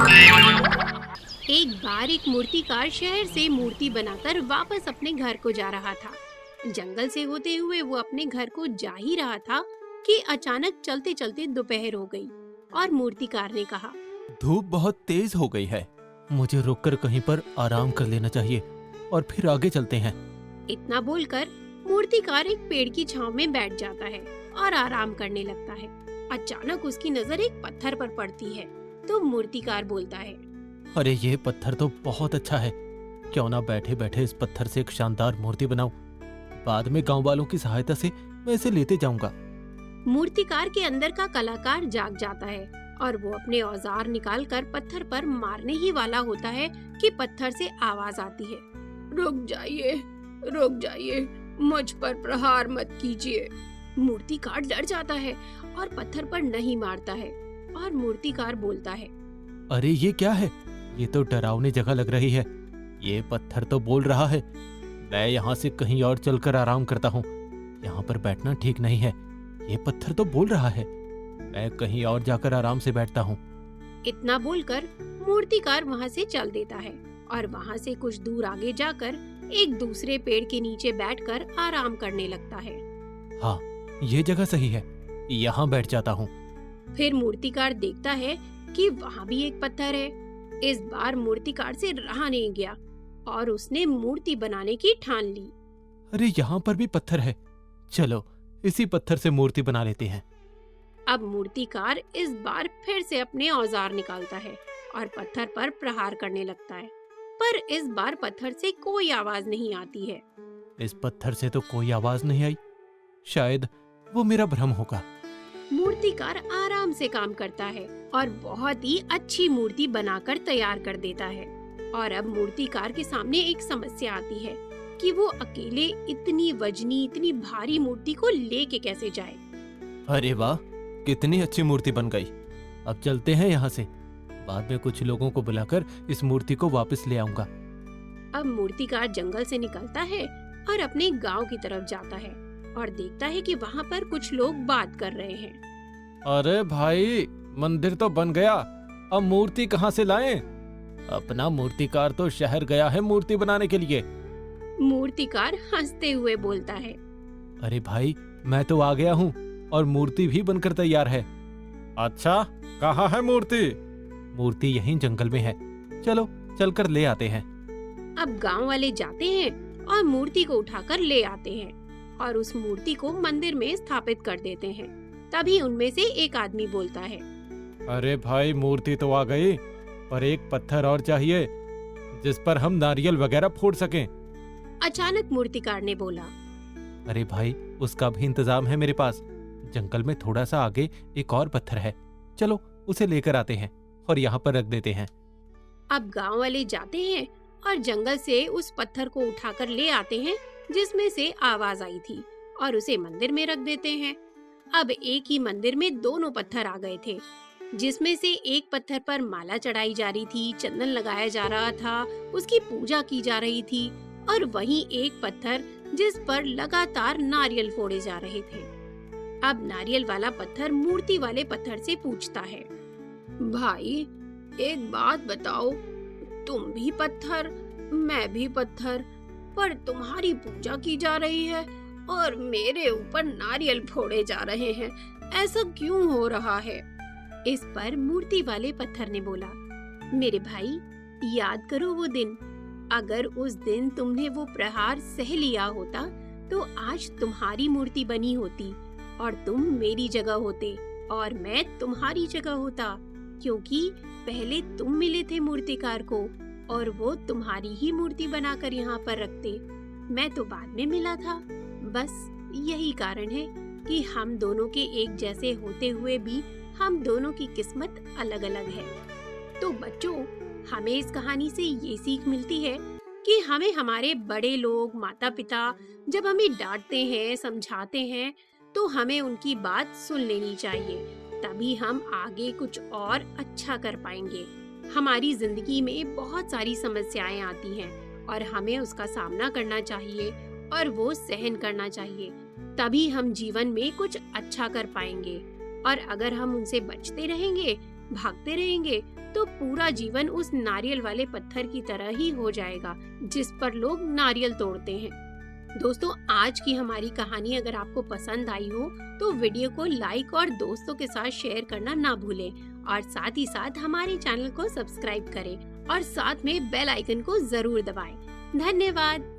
एक बार एक मूर्तिकार शहर से मूर्ति बनाकर वापस अपने घर को जा रहा था। जंगल से होते हुए वो अपने घर को जा ही रहा था कि अचानक चलते चलते दोपहर हो गई और मूर्तिकार ने कहा, धूप बहुत तेज हो गई है, मुझे रुककर कहीं पर आराम कर लेना चाहिए और फिर आगे चलते हैं। इतना बोलकर मूर्तिकार एक पेड़ की छांव में बैठ जाता है और आराम करने लगता है। अचानक उसकी नजर एक पत्थर पर पड़ती है तो मूर्तिकार बोलता है, अरे ये पत्थर तो बहुत अच्छा है, क्यों ना बैठे बैठे इस पत्थर से एक शानदार मूर्ति बनाऊं। बाद में गांव वालों की सहायता से मैं इसे लेते जाऊंगा। मूर्तिकार के अंदर का कलाकार जाग जाता है और वो अपने औजार निकालकर पत्थर पर मारने ही वाला होता है कि पत्थर से आवाज आती है, रुक जाइए, मुझ पर प्रहार मत कीजिए। मूर्तिकार डर जाता है और पत्थर पर नहीं मारता है और मूर्तिकार बोलता है, अरे ये क्या है, ये तो डरावनी जगह लग रही है। ये पत्थर तो बोल रहा है, मैं यहाँ से कहीं और चलकर आराम करता हूँ, यहाँ पर बैठना ठीक नहीं है। ये पत्थर तो बोल रहा है, मैं कहीं और जाकर आराम से बैठता हूँ। इतना बोलकर मूर्तिकार वहाँ से चल देता है और वहाँ से कुछ दूर आगे जाकर एक दूसरे पेड़ के नीचे बैठकर आराम करने लगता है। हाँ, ये जगह सही है, यहाँ बैठ जाता हूँ। फिर मूर्तिकार देखता है कि वहाँ भी एक पत्थर है। इस बार मूर्तिकार से रहा नहीं गया और उसने मूर्ति बनाने की ठान ली। अरे यहाँ पर भी पत्थर है, चलो इसी पत्थर से मूर्ति बना लेते हैं। अब मूर्तिकार इस बार फिर से अपने औजार निकालता है और पत्थर पर प्रहार करने लगता है, पर इस बार पत्थर से कोई आवाज नहीं आती है। इस पत्थर से तो कोई आवाज नहीं आई, शायद वो मेरा भ्रम होगा। मूर्तिकार आराम से काम करता है और बहुत ही अच्छी मूर्ति बनाकर तैयार कर देता है। और अब मूर्तिकार के सामने एक समस्या आती है कि वो अकेले इतनी वजनी, इतनी भारी मूर्ति को लेके कैसे जाए। अरे वाह, कितनी अच्छी मूर्ति बन गई। अब चलते हैं यहाँ से, बाद में कुछ लोगों को बुलाकर इस मूर्ति को वापस ले आऊंगा। अब मूर्तिकार जंगल से निकलता है और अपने गांव की तरफ जाता है और देखता है कि वहाँ पर कुछ लोग बात कर रहे हैं। अरे भाई, मंदिर तो बन गया, अब मूर्ति कहाँ से लाएं? अपना मूर्तिकार तो शहर गया है मूर्ति बनाने के लिए। मूर्तिकार हंसते हुए बोलता है, अरे भाई, मैं तो आ गया हूँ और मूर्ति भी बनकर तैयार है। अच्छा, कहाँ है मूर्ति? मूर्ति यहीं जंगल में है, चलो चलकर ले आते हैं। अब गांव वाले जाते हैं और मूर्ति को उठाकर ले आते हैं और उस मूर्ति को मंदिर में स्थापित कर देते हैं। तभी उनमें से एक आदमी बोलता है, अरे भाई, मूर्ति तो आ गई, पर एक पत्थर और चाहिए जिस पर हम नारियल वगैरह फोड़ सकें। अचानक मूर्तिकार ने बोला, अरे भाई, उसका भी इंतजाम है मेरे पास। जंगल में थोड़ा सा आगे एक और पत्थर है, चलो उसे लेकर आते हैं और यहाँ पर रख देते हैं। अब गांव वाले जाते हैं और जंगल से उस पत्थर को उठाकर ले आते हैं जिसमें से आवाज आई थी और उसे मंदिर में रख देते हैं। अब एक ही मंदिर में दोनों पत्थर आ गए थे, जिसमें से एक पत्थर पर माला चढ़ाई जा रही थी, चंदन लगाया जा रहा था, उसकी पूजा की जा रही थी, और वहीं एक पत्थर जिस पर लगातार नारियल फोड़े जा रहे थे। अब नारियल वाला पत्थर मूर्ति वाले पत्थर से पूछता है, भाई एक बात बताओ, तुम भी पत्थर, मैं भी पत्थर, पर तुम्हारी पूजा की जा रही है और मेरे ऊपर नारियल फोड़े जा रहे हैं, ऐसा क्यों हो रहा है? इस पर मूर्ति वाले पत्थर ने बोला, मेरे भाई, याद करो वो दिन। अगर उस दिन तुमने वो प्रहार सह लिया होता तो आज तुम्हारी मूर्ति बनी होती और तुम मेरी जगह होते और मैं तुम्हारी जगह होता, क्योंकि पहले तुम मिले थे मूर्तिकार को और वो तुम्हारी ही मूर्ति बनाकर यहाँ पर रखते। मैं तो बाद में मिला था। बस यही कारण है कि हम दोनों के एक जैसे होते हुए भी हम दोनों की किस्मत अलग अलग है। तो बच्चों, हमें इस कहानी से ये सीख मिलती है कि हमें हमारे बड़े लोग, माता पिता जब हमें डांटते हैं, समझाते हैं, तो हमें उनकी बात सुन लेनी चाहिए, तभी हम आगे कुछ और अच्छा कर पाएंगे। हमारी जिंदगी में बहुत सारी समस्याएं आती हैं और हमें उसका सामना करना चाहिए और वो सहन करना चाहिए, तभी हम जीवन में कुछ अच्छा कर पाएंगे। और अगर हम उनसे बचते रहेंगे, भागते रहेंगे, तो पूरा जीवन उस नारियल वाले पत्थर की तरह ही हो जाएगा जिस पर लोग नारियल तोड़ते हैं। दोस्तों, आज की हमारी कहानी अगर आपको पसंद आई हो तो वीडियो को लाइक और दोस्तों के साथ शेयर करना ना भूलें और साथ ही साथ हमारे चैनल को सब्सक्राइब करें और साथ में बेल आइकन को जरूर दबाएं। धन्यवाद।